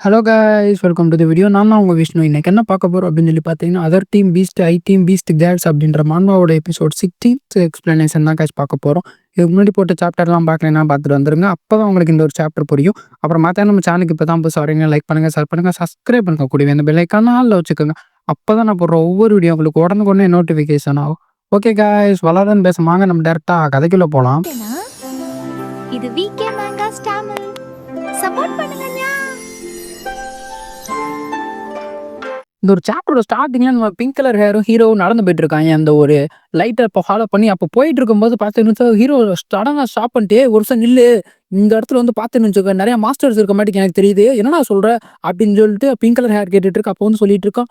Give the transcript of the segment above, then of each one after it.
Hello guys welcome to the video. நான் தான் உங்கள் விஷ்ணு. இன்னைக்கு என்ன பார்க்க போகிறோம் அப்படின்னு சொல்லி பார்த்தீங்கன்னா, அதர் டீம் பீஸ்ட் ஐ டீம் பீஸ்ட் கேர்ள்ஸ் அப்படின்ற மான்வாவோட எபிசோட் 16th எக்ஸ்பிளனேஷன் தான் காய்ஸ் பார்க்க போகிறோம். இதுக்கு முன்னாடி போட்ட சாப்டர்லாம் பார்க்கலன்னா பார்த்துட்டு வந்துருங்க. அப்போ தான் உங்களுக்கு இந்த ஒரு சாப்டர் புரியும். அப்புறம் மற்ற நம்ம சேனலுக்கு இப்போ தான் புதுசாக வரீங்க, லைக் பண்ணுங்கள், ஷேர் பண்ணுங்கள், சப்ஸ்கிரைப் பண்ணுங்க, கூடிய இந்த பெல் ஐக்கான ஆல்ல வச்சுக்கோங்க. அப்போ தான் நான் போடுற ஒவ்வொரு வீடியோ உங்களுக்கு உடனுக்குடனே நோட்டிஃபிகேஷன் ஆகும். ஓகே காய்ஸ், வளரன்னு பேசுவாங்க, நம்ம டேரெக்டாக கதைக்குள்ளே போகலாம். இது விகே மேங்காஸ் தமிழ். சப்போர்ட் பண்ணுங்க. இந்த ஒரு சாப்டரோட ஸ்டார்டிங்ல நம்ம பிங்க் கலர் ஹேரும் ஹீரோவும் நடந்து போயிட்டு இருக்காங்க. அந்த ஒரு லைட்டை இப்போ ஃபாலோ பண்ணி அப்போ போயிட்டு இருக்கும்போது பார்த்தீங்கன்னா ஹீரோ சடனாக ஸ்டாப் பண்ணிட்டு ஒரு நிமிஷம் நில்லு, இந்த இடத்துல வந்து பார்த்துன்னு வச்சுக்கோ, நிறைய மாஸ்டர்ஸ் இருக்க மாட்டேங்க எனக்கு தெரியுது, என்னடா சொல்ற அப்படின்னு சொல்லிட்டு பிங்க் கலர் ஹேர் கேட்டுட்டு இருக்கு. அப்போ வந்து சொல்லிட்டு இருக்கோம்,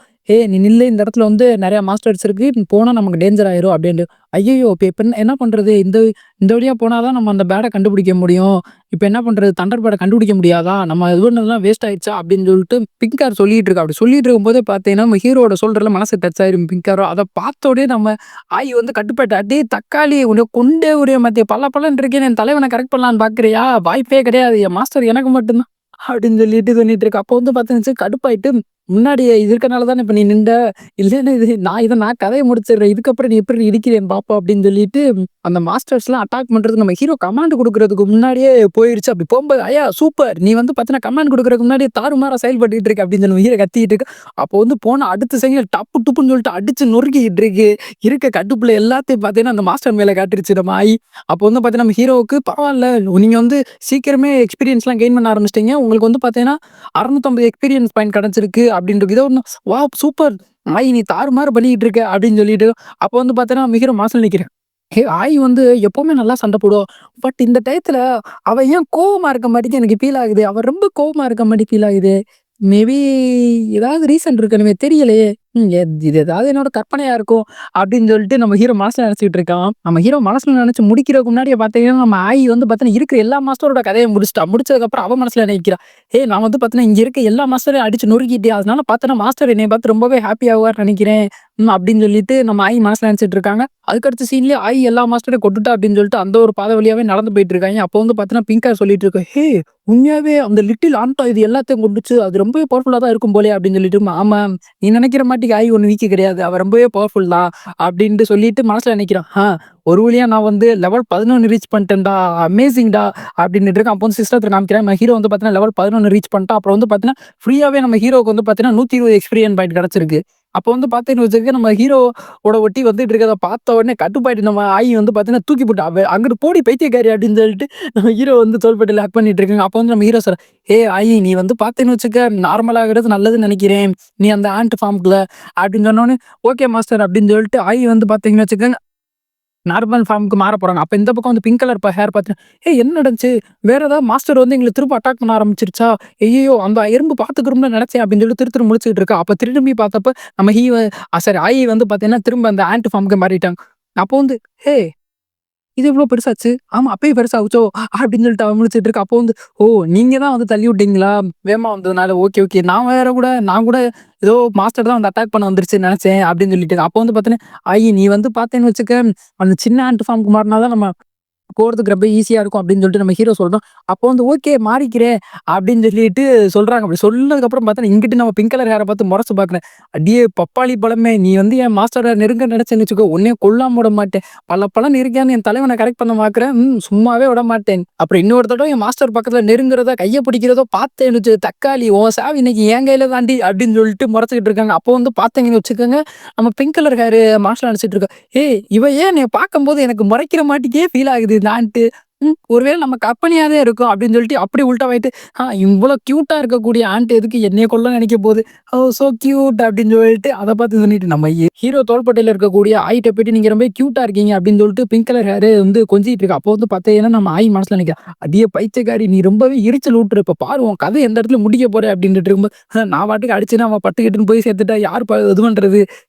நீ நில்லு, இந்த இடத்துல வந்து நிறைய மாஸ்டர்ஸ் இருக்கு, போனால் நமக்கு டேஞ்சர் ஆயிரும் அப்படின்னு. ஐயோ இப்போ என்ன பண்றது, இந்த இந்த வழியா போனாதான் நம்ம அந்த பேடை கண்டுபிடிக்க முடியும், இப்போ என்ன பண்றது, தண்டர் பேடை கண்டுபிடிக்க முடியாதா, நம்ம இது பண்ணதெல்லாம் வேஸ்ட் ஆயிடுச்சா அப்படின்னு சொல்லிட்டு பிங்கார் சொல்லிட்டு இருக்கா. அப்படி சொல்லிட்டு இருக்கும்போதே பார்த்தீங்கன்னா நம்ம ஹீரோட சொல்றதுல மனசு டச் ஆயிரும் பிங்காரோ. அதை பார்த்தோடே நம்ம ஆய் வந்து கட்டுப்பாட்டு, அடே தக்காளி உன்னை கொண்டே உரிய மத்திய பல இருக்கேன், என் தலைவனை கரெக்ட் பண்ணலான்னு பாக்குறியா, வாய்ப்பே கிடையாது, என் மாஸ்டர் எனக்கு மட்டும்தான் அப்படின்னு சொல்லிட்டு இருக்கு. அப்போ வந்து பார்த்தீங்கன்னா கடுப்பாயிட்டு, முன்னாடி இது இருக்கனால தானே இப்போ நீ நின்ற, இல்லைன்னு நான் கதையை முடிச்சிடுறேன், இதுக்கப்புறம் நீ எப்படி இடிக்கிறேன் பாப்பா அப்படின்னு சொல்லிட்டு அந்த மாஸ்டர்ஸ்லாம் அட்டாக் பண்றதுக்கு நம்ம ஹீரோ கமாண்ட் கொடுக்கறதுக்கு முன்னாடியே போயிருச்சு. அப்படி போகும்போது ஐயா சூப்பர், நீ வந்து பார்த்தீங்கன்னா கமாண்ட் கொடுக்கறதுக்கு முன்னாடியே தாறுமாறா செயல்பட்டு இருக்கு அப்படின்னு சொல்லி ஹீரோ கத்திட்டு இருக்கு. அப்போ வந்து போன அடுத்த செகண்ட் டப்பு டுப்புன்னு சொல்லிட்டு அடிச்சு நொறுக்கிட்டு இருக்கு. இருக்க கட்டுப்புல எல்லாத்தையும் பார்த்தீங்கன்னா அந்த மாஸ்டர் மேலே காட்டுருச்சு நம்ம ஆயி. அப்போ வந்து பார்த்தீங்கன்னா நம்ம ஹீரோவுக்கு பரவாயில்ல, நீங்க வந்து சீக்கிரமே எக்ஸ்பீரியன்ஸ்லாம் கெயின் பண்ண ஆரம்பிச்சிட்டீங்க, உங்களுக்கு வந்து பார்த்தீங்கன்னா 650 எக்ஸ்பீரியன்ஸ் பாயிண்ட் கிடைச்சிருக்கு அப்படின்றது. இதை ஒன்று வா சூப்பர் ஆயி, நீ தாறுமாறு பண்ணிக்கிட்டு இருக்க அப்படின்னு சொல்லிட்டு அப்போ வந்து பார்த்தீங்கன்னா நம்ம ஹீரோ மாசம் நிற்கிறேன். ஆயி வந்து எப்பவுமே நல்லா சண்டை போடுவோம். பட் இந்த டயத்துல அவ ஏன் கோவமா இருக்க மாட்டேங்குது எனக்கு ஃபீல் ஆகுது. அவ ரொம்ப கோவமா இருக்க மாட்டி ஃபீல் ஆகுது. மேபி ஏதாவது ரீசன் இருக்கணுமே தெரியலையே. இது ஏதாவது என்னோட கற்பனையா இருக்கும் அப்படின்னு சொல்லிட்டு நம்ம ஹீரோ மனசுல நினைச்சிட்டு இருக்கான். நம்ம ஹீரோ மனசுல நினைச்சு முடிக்கிறதுக்கு முன்னாடியே பார்த்தீங்கன்னா நம்ம ஆயி வந்து பார்த்தீங்கன்னா இருக்கிற எல்லா மாஸ்டரோட கதையை முடிச்சிட்டா. முடிச்சதுக்கப்புறம் அவ மனசுல நினைக்கிறா, நான் வந்து பார்த்தீங்கன்னா இங்க இருக்க எல்லா மாஸ்டரையும் அடிச்சு நொறுக்கிட்டேன், அதனால பார்த்தோன்னா மாஸ்டர் என்னை பார்த்து ரொம்பவே ஹாப்பி ஆகுவார் நினைக்கிறேன் அப்படின்னு சொல்லிட்டு நம்ம ஆயி மனசுல நினைச்சிட்டு இருக்காங்க. அதுக்கடுத்த சீன்லயே ஆயி எல்லா மாஸ்டரையும் கொட்டுட்டா அப்படின்னு சொல்லிட்டு அந்த ஒரு பாதை வழியாவே நடந்து போயிட்டு இருக்காங்க. அப்போ வந்து பார்த்தீங்கன்னா பிங்கா சொல்லிட்டு இருக்கு, உண்மையாவே அந்த லிட்டில் ஆண்டா இது எல்லாத்தையும் கொண்டுச்சு, அது ரொம்பவே பவர்ஃபுல்லா தான் இருக்கும் போலே அப்படின்னு சொல்லிட்டு, ஆமா நீ நினைக்கிற மாட்டிக்கு ஆயி ஒண்ணு வீக்கு கிடையாது, அவ ரொம்பவே பவர்ஃபுல் தான் அப்படின்ட்டு சொல்லிட்டு மனசுல நினைக்கிறான். ஒரு வழியா நான் வந்து லெவல் 11 ரீச் பண்ணிட்டேன்டா, அமேசிங்டா அப்படின்னு இருக்கேன். அப்போ வந்து சிஸ்டத்தில் காமிக்கிறேன், நம்ம ஹீரோ வந்து பார்த்தீங்கன்னா லெவல் 11 ரீச் பண்ணிட்டா. அப்புறம் வந்து பார்த்தீங்கன்னா ஃப்ரீயாவே நம்ம ஹீரோக்கு வந்து பார்த்தீங்கன்னா 120 எக்ஸ்பீரியன்ஸ் பாயிண்ட் கிடைச்சிருக்கு. அப்போ வந்து பார்த்தீங்கன்னு வச்சுக்க, நம்ம ஹீரோவோட ஒட்டி வந்துட்டு இருக்கிறத பார்த்த உடனே கட்டுப்பாயிட்டு நம்ம ஆயி வந்து பார்த்தீங்கன்னா தூக்கி போட்டு அங்கிட்டு போடி பைத்தியக்காரி அப்படின்னு சொல்லிட்டு நம்ம ஹீரோ வந்து தோள்பட்டு லாக் பண்ணிட்டு இருக்காங்க. அப்போ வந்து நம்ம ஹீரோ சார், ஆயி நீ வந்து பார்த்தேன்னு வச்சுக்க நார்மல் ஆகிறது நல்லதுன்னு நினைக்கிறேன், நீ அந்த ஆண்ட் ஃபார்முக்குள்ள அப்படின்னு சொன்னோன்னே ஓகே மாஸ்டர் அப்படின்னு சொல்லிட்டு ஆயி வந்து பார்த்தீங்கன்னு வச்சுக்கோங்க நார்மல் ஃபார்முக்கு மாற போறாங்க. அப்ப இந்த பக்கம் வந்து பிங்க் கலர் ஹேர் பார்த்து, என்ன நடந்துச்சு? வேற ஏதாவது மாஸ்டர் வந்து எங்கள திரும்ப அட்டாக் பண்ண ஆரம்பிச்சிருச்சா? ஐய்யயோ! அந்த எறும்பு பார்த்துக்கிறோம்னு நினைச்சேன் அப்படின்னு சொல்லி திரு முழிச்சுட்டு இருக்கா. அப்ப திரும்பி பார்த்தப்ப நம்ம சாரி ஆயி வந்து பார்த்தீங்கன்னா திரும்ப அந்த ஆண்ட் ஃபார்முக்கு மாறிட்டாங்க. அப்போ வந்து இது இவ்ளோ பெருசாச்சு. ஆமா அப்பயே பெருசாச்சோ அப்படின்னு சொல்லிட்டு அவ முழிச்சிட்டு இருக்கா. அப்போ வந்து நீங்க தான் வந்து தள்ளி விட்டீங்களா? வேகமா வந்ததுனால. ஓகே. நான் கூட ஏதோ மாஸ்டர் தான் வந்து அட்டாக் பண்ண வந்துருச்சுன்னு நினைச்சேன் அப்படின்னு சொல்லிட்டு. அப்போ வந்து பார்த்தீங்கன்னா, நீ வந்து பார்த்தேன்னு வச்சுக்க, அந்த சின்ன ஆண்ட் ஃபார்முக்கு மாறினா தான் நம்ம போறதுக்கு ரொம்ப ஈஸியா இருக்கும் அப்படின்னு சொல்லிட்டு நம்ம ஹீரோ சொல்றோம். அப்போ வந்து ஓகே மாறிக்கிறேன் அப்படின்னு சொல்லிட்டு சொல்றாங்க. அப்படி சொன்னதுக்கப்புறம் பார்த்தா இங்கிட்டு நம்ம பிங்க் கலர் ஹேரை பார்த்து முறைச்சு பார்க்குறேன். அடியே பப்பாளி பழமே, நீ வந்து என் மாஸ்டரை நெருங்க நினைச்சேன்னு வச்சுக்கோ, உன்னைய கொல்லாம விட மாட்டேன், பல இருக்கான்னு என் தலைவனை கரெக்ட் பண்ண பார்க்குறேன், சும்மாவே விட மாட்டேன். அப்புறம் இன்னொரு தடவை என் மாஸ்டர் பக்கத்துல நெருங்குறதோ கையை பிடிக்கிறதோ பார்த்தேன்னு வச்சு, தக்காளி உன் சாவி இன்னைக்கு என் கையில தாண்டி அப்படின்னு சொல்லிட்டு முறைச்சிக்கிட்டு இருக்காங்க. அப்போ வந்து பார்த்தீங்கன்னு வச்சுக்கோங்க, நம்ம பிங்க் கலர் ஹேரு மாஸ்டர் நினைச்சிட்டு இருக்கோம், இவ ஏன் என்னை பார்க்கும்போது எனக்கு முறைக்கிற மாட்டிக்கே ஃபீல் ஆகுது நான்ட்டு, ஒருவேளை நம்ம கற்பனையாதே இருக்கும் அப்படின்னு சொல்லிட்டு அப்படி உல்டாவாயிட்டு, இவ்வளோ கியூட்டா இருக்கக்கூடிய ஆண்ட் எதுக்கு என்னைய கொல்ல நினைக்க போகுது, சோ கியூட் அப்படின்னு சொல்லிட்டு அதை பார்த்து சொல்லிட்டு நம்ம ஹீரோ தோள்பட்டையில இருக்கக்கூடிய ஆயிட்ட போயிட்டு நீங்க ரொம்ப கியூட்டா இருக்கீங்க அப்படின்னு சொல்லிட்டு பிங்க் கலர் ஹேரு வந்து கொஞ்சிட்டு இருக்கு. அப்போ வந்து பார்த்தீங்கன்னா நம்ம ஆய் மனசுல நினைக்கிறேன், அடியே பைத்தியக்காரி நீ ரொம்பவே எரிச்சல் ஊட்டுற, இப்ப பாரு உன் கதை எந்த இடத்துல முடிக்க போற அப்படின்ட்டு இருக்கும்போது, நான் பாட்டுக்கு அடிச்சுன்னா அவன் பட்டுக்கிட்டுன்னு போய் சேர்த்துட்டா யார் இது பண்றது,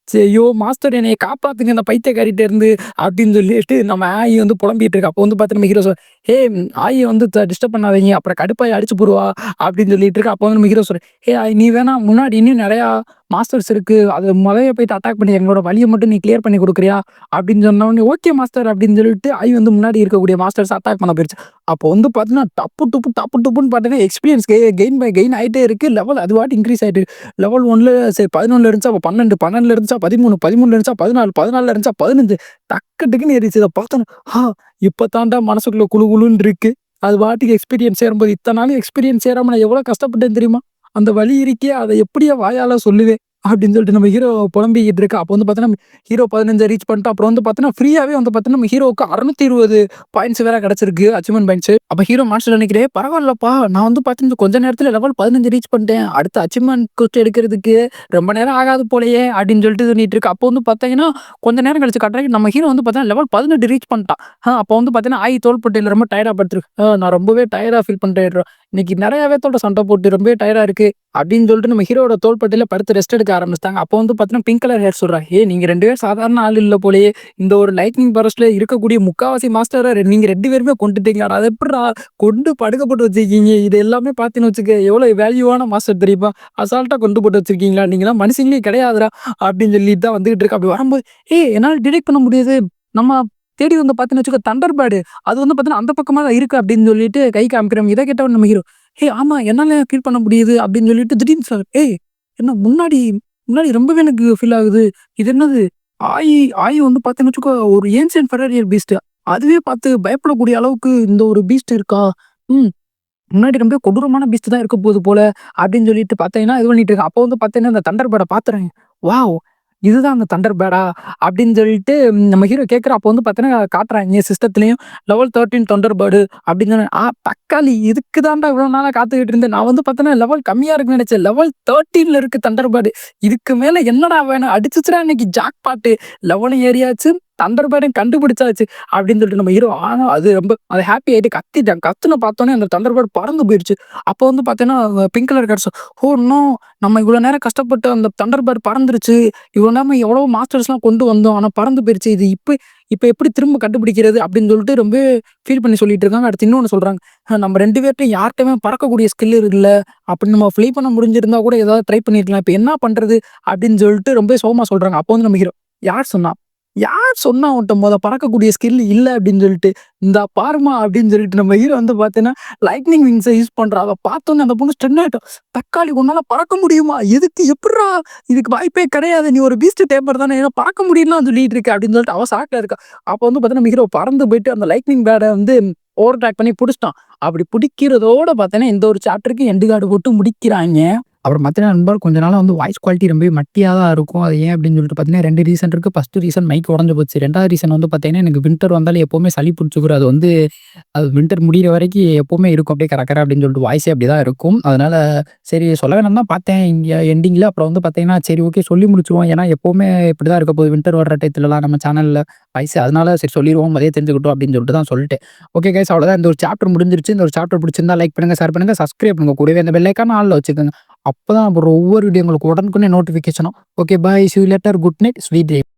ஐயோ மாஸ்டர் என்னைய காப்பாத்துங்க இந்த பைத்தியக்காரிட்ட இருந்து அப்படின்னு சொல்லிட்டு நம்ம ஆய் வந்து புலம்பிட்டு இருக்கு. அப்போ வந்து பார்த்து நம்ம ஹீரோ ஆயி வந்து டிஸ்டர்ப் பண்ணாதீங்க, அப்புறம் கடுப்பாயி அடிச்சு புடுவா அப்படின்னு சொல்லிட்டு இருக்கு. அப்போ வந்து நம்ம ஹீரோ சொல்றேன், ஆயி நீ வேணா முன்னாடி இன்னும் நிறையா மாஸ்டர்ஸ் இருக்கு, அது முதல்ல போயிட்டு அட்டாக் பண்ணி எங்களோட வழியை மட்டும் நீ கிளியர் பண்ணி கொடுக்குறியா அப்படின்னு சொன்ன உடனே ஓகே மாஸ்டர் அப்படின்னு சொல்லிட்டு ஆயி வந்து முன்னாடி இருக்கக்கூடிய மாஸ்டர்ஸ் அட்டாக் பண்ண போயிருச்சு. அப்போ வந்து பார்த்தீங்கன்னா டப்புன்னு பார்த்தீங்கன்னா எக்ஸ்பீரியன்ஸ் கெயின் ஆகிட்டே இருக்கு. லெவல் அது வாட்டி இன்க்ரீஸ் ஆகிட்டு லெவல் 1ல சரி 11ல இருந்துச்சா, அப்போ 12, 12ல இருந்துச்சா 13, 13ல இருந்துச்சா 14, 14ல இருந்துச்சா 15, டக்குன்னு ஏறிச்சு. இதை பார்த்தோன்னே இப்போ தாண்டா மனசுக்குள்ள குளு குளுன்னு இருக்கு. அது வாட்டிக்கு எக்ஸ்பீரியன்ஸ் ஏறும்போது இத்தனை நாள் எக்ஸ்பீரியன்ஸ் ஏறாம நான் எவ்வளோ கஷ்டப்பட்டேன் தெரியுமா? அந்த வலி இருக்கே, அதை எப்படியா வாயால சொல்லுவேன் அப்படின்னு சொல்லிட்டு நம்ம ஹீரோ புலம்பிக்கிட்டு இருக்கு. அப்போ வந்து பார்த்தீங்கன்னா ஹீரோ 15 ரீச் பண்ணிட்டு அப்புறம் வந்து பார்த்தீங்கன்னா ஃப்ரீயாவே வந்து பார்த்தீங்கன்னா நம்ம ஹீரோவுக்கு 620 பாயிண்ட்ஸ் வேற கிடைச்சிருக்கு, அச்சீவ்மெண்ட் பாயிண்ட்ஸ். அப்போ ஹீரோ மாஸ்டர் நினைக்கிறேன், பரவாயில்லப்பா நான் வந்து பார்த்தீங்கன்னா கொஞ்ச நேரத்தில் லெவல் 15 ரீச் பண்ணிட்டேன், அடுத்த அச்சீவ்மெண்ட் கொஸ்ட் எடுக்கிறதுக்கு ரொம்ப நேரம் ஆகாது போலயே அப்படின்னு சொல்லிட்டு சொல்லிட்டு இருக்கு. அப்போ வந்து பார்த்தீங்கன்னா கொஞ்ச நேரம் கழிச்சு காட்டுறாங்க, நம்ம ஹீரோ வந்து பார்த்தீங்கன்னா லெவல் 18 ரீச் பண்ணிட்டான். அப்போ வந்து பார்த்தீங்கன்னா ஆயி தோள்பட்டையில் ரொம்ப டயர்டாக படுத்துருக்கு. நான் ரொம்பவே டயர்டாக ஃபீல் பண்ணிட்டேன், இன்னைக்கு நிறையவே தோட்ட சண்டை போட்டு ரொம்பவே டயர்டா இருக்கு அப்படின்னு சொல்லிட்டு நம்ம ஹீரோட தோள்பட்டையில படுத்து ரெஸ்ட் எடுக்க ஆரம்பிச்சிட்டாங்க. அப்போ வந்து பார்த்தீங்கன்னா பிங்க் கலர் ஹேர் சொல்றா, நீங்க 2 பேரும் சாதாரண ஆள் இல்ல போலயே, இந்த ஒரு லைட்னிங் பரஸ்ட்ல இருக்கக்கூடிய முக்காவாசி மாஸ்டரை நீங்க 2 பேருமே கொண்டுட்டீங்க, அது எப்படிடா கொண்டு படுக்க போட்டு வச்சிருக்கீங்க, இது எல்லாமே பார்த்தீங்கன்னு வச்சுக்க எவ்வளவு வேல்யூவான மாஸ்டர் தெரியுமா, அசால்ட்டா கொண்டு போட்டு வச்சிருக்கீங்களா, நீங்களாம் மனுஷங்களே கிடையாதுடா அப்படின்னு சொல்லிட்டு தான் வந்துகிட்டு இருக்கு. அப்படி வரும்போது என்னால் டிடெக்ட் பண்ண முடியுது, நம்ம தேடி வந்து பார்த்தீங்கன்னு வச்சுக்க தண்டர் பேர்டு அது வந்து பார்த்தீங்கன்னா அந்த பக்கமா தான் இருக்கு அப்படின்னு சொல்லிட்டு கை காமிக்கிறோம். இதை கேட்டவன் நம்ம ஹீரோ, ஆமா என்னால ஃபீல் பண்ண முடியுது அப்படின்னு சொல்லிட்டு திடீர்னு சார், என்ன முன்னாடி முன்னாடி ரொம்பவே எனக்கு ஃபீல் ஆகுது, இது என்னது ஆயி ஆயி வந்து பார்த்தீங்கன்னு வச்சுக்கோ ஒரு ஏன்சியன்ட் ஃபெராரியர் பீஸ்ட், அதுவே பார்த்து பயப்படக்கூடிய அளவுக்கு இந்த ஒரு பீஸ்ட் இருக்கா, ம் முன்னாடி ரொம்ப கொடூரமான பீஸ்ட் தான் இருக்க போகுது போல அப்படின்னு சொல்லிட்டு பார்த்தீங்கன்னா இது பண்ணிட்டு இருக்கேன். அப்போ வந்து பார்த்தீங்கன்னா இந்த தண்டர் பேர்டை பார்த்துறேன், வாவ் இதுதான் அந்த தண்டர் பேர்டா அப்படின்னு சொல்லிட்டு நம்ம ஹீரோ கேட்குற. அப்போ வந்து பார்த்தீங்கன்னா காட்டுறாங்க சிஸ்டத்துலையும் லெவல் 13 தண்டர் பேர்டு அப்படின்னு சொன்னேன். தக்காளி இதுக்கு தான்டா இவ்வளோ நாளாக காத்துக்கிட்டு இருந்தேன், நான் வந்து பார்த்தீங்கன்னா லெவல் கம்மியாக இருக்குன்னு நினைச்சேன், லெவல் 13ல இருக்கு தண்டர் பேர்டு, இதுக்கு மேலே என்னடா வேணும், அடிச்சுச்சுடா இன்னைக்கு ஜாக் பாட்டு, லெவலும் ஏரியாச்சு தண்டர் பேர்டையும் கண்டுபிடிச்சாச்சு அப்படின்னு சொல்லிட்டு நம்ம ஹீரோ அது ரொம்ப அது ஹாப்பி ஆகிட்டு கத்திட்டான். கத்துன பார்த்தோன்னே அந்த தண்டர் பேர்டு பறந்து போயிடுச்சு. அப்போ வந்து பார்த்தீங்கன்னா பிங்க் கலர் கிடச்சோ, இன்னும் நம்ம இவ்வளோ நேரம் கஷ்டப்பட்டு அந்த தண்டர் பேர்டு பறந்துருச்சு, இவ்வளோ நேரம் எவ்வளோ மாஸ்டர்ஸ்லாம் கொண்டு வந்தோம், ஆனால் பறந்து போயிடுச்சு, இது இப்போ எப்படி திரும்ப கண்டுபிடிக்கிறது அப்படின்னு சொல்லிட்டு ரொம்ப ஃபீல் பண்ணி சொல்லிட்டு இருக்காங்க. அடுத்து இன்னொன்று சொல்றாங்க, நம்ம 2 பேர்ட்டையும் யார்கிட்டயுமே பறக்கக்கூடிய ஸ்கில் இல்லை, அப்படி நம்ம ஃப்ளை பண்ண முடிஞ்சிருந்தா கூட ஏதாவது ட்ரை பண்ணிருக்கலாம், இப்போ என்ன பண்றது அப்படின்னு சொல்லிட்டு ரொம்ப சோகமா சொல்றாங்க. அப்போ வந்து நம்ம ஹீரோ, யார் சொன்னா உன்ட்ட பறக்கக்கூடிய ஸ்கில் இல்லை அப்படின்னு சொல்லிட்டு, இந்த பாருமா அப்படின்னு சொல்லிட்டு நம்ம ஹீரோ வந்து பார்த்தீங்கன்னா லைட்னிங் விங்ஸை யூஸ் பண்றா. அதை பார்த்தோன்னே அந்த பொண்ணு ஸ்டன் ஆயிட்டோம், தக்காளி உன்னால பறக்க முடியுமா, எதுக்கு எப்படிரா, இதுக்கு வாய்ப்பே கிடையாது, நீ ஒரு பீஸ்ட் டேப்பர் தானே, ஏன்னா பறக்க முடியும்லாம் சொல்லிட்டு இருக்கு அப்படின்னு சொல்லிட்டு அவ ஷாக்ல இருக்கா. அப்போ வந்து பார்த்தீங்கன்னா நம்ம ஹீரோ பறந்து போயிட்டு அந்த லைட்னிங் பேடை வந்து ஓவர்டேக் பண்ணி பிடிச்சிட்டான். அப்படி பிடிக்கிறதோட பார்த்தீங்கன்னா இந்த ஒரு சாப்டருக்கு எண்டு கார்டு போட்டு முடிக்கிறாங்க. அப்புறம் பார்த்தீங்கன்னா நண்பர் கொஞ்ச நாளாக வந்து வாய்ஸ் குவாலிட்டி ரொம்பவே மட்டியாக தான் இருக்கும். அது ஏன் அப்படின்னு சொல்லிட்டு பார்த்தீங்கன்னா 2 ரீசன் இருக்குது. ஃபஸ்ட்டு ரீசன் மைக் உடஞ்சு போச்சு. 2வது ரீசன் வந்து பார்த்தீங்கன்னா எனக்கு வின்டர் வந்தாலும் எப்போவுமே சளி பிடிச்சிக்கும். அது வின்டர் முடிகிற வரைக்கும் எப்போவுமே இருக்கும் அப்படியே கரக்கரை அப்படின்னு சொல்லிட்டு வாய்ஸே அப்படி தான் இருக்கும். அதனால் சரி சொல்ல வேணாம் தான் பார்த்தேன் இங்கே எண்டிங்கில். அப்புறம் வந்து பார்த்தீங்கன்னா சரி ஓகே சொல்லி முடிச்சுவோம், ஏன்னா எப்போவுமே இப்படி தான் இருக்க போகுது வின்டர் வர டயத்துலலாம் நம்ம சேனலில் வாய்ஸ், அதனால சரி சொல்லிடுவோம் அதே தெரிஞ்சுக்கிட்டோம் அப்படின்னு சொல்லிட்டு தான் சொல்லிட்டேன். ஓகே கைஸ், அவ்வளோதான், இந்த ஒரு சாப்டர் முடிஞ்சிருச்சு. இந்த ஒரு சாப்டர் பிடிச்சிருந்தா லைக் பண்ணுங்கள், ஷேர் பண்ணுங்கள், சப்ஸ்கிரைப் பண்ணுங்கள், கூடவே இந்த பெல் ஐக்கான ஆல்ல வச்சுக்கோங்க. அப்பதான் அப்புறம் ஒவ்வொரு வீடியோ உங்களுக்கு உடனுக்குன்னே நோட்டிஃபிகேஷனும். Okay bye, see you later, good night, sweet dream.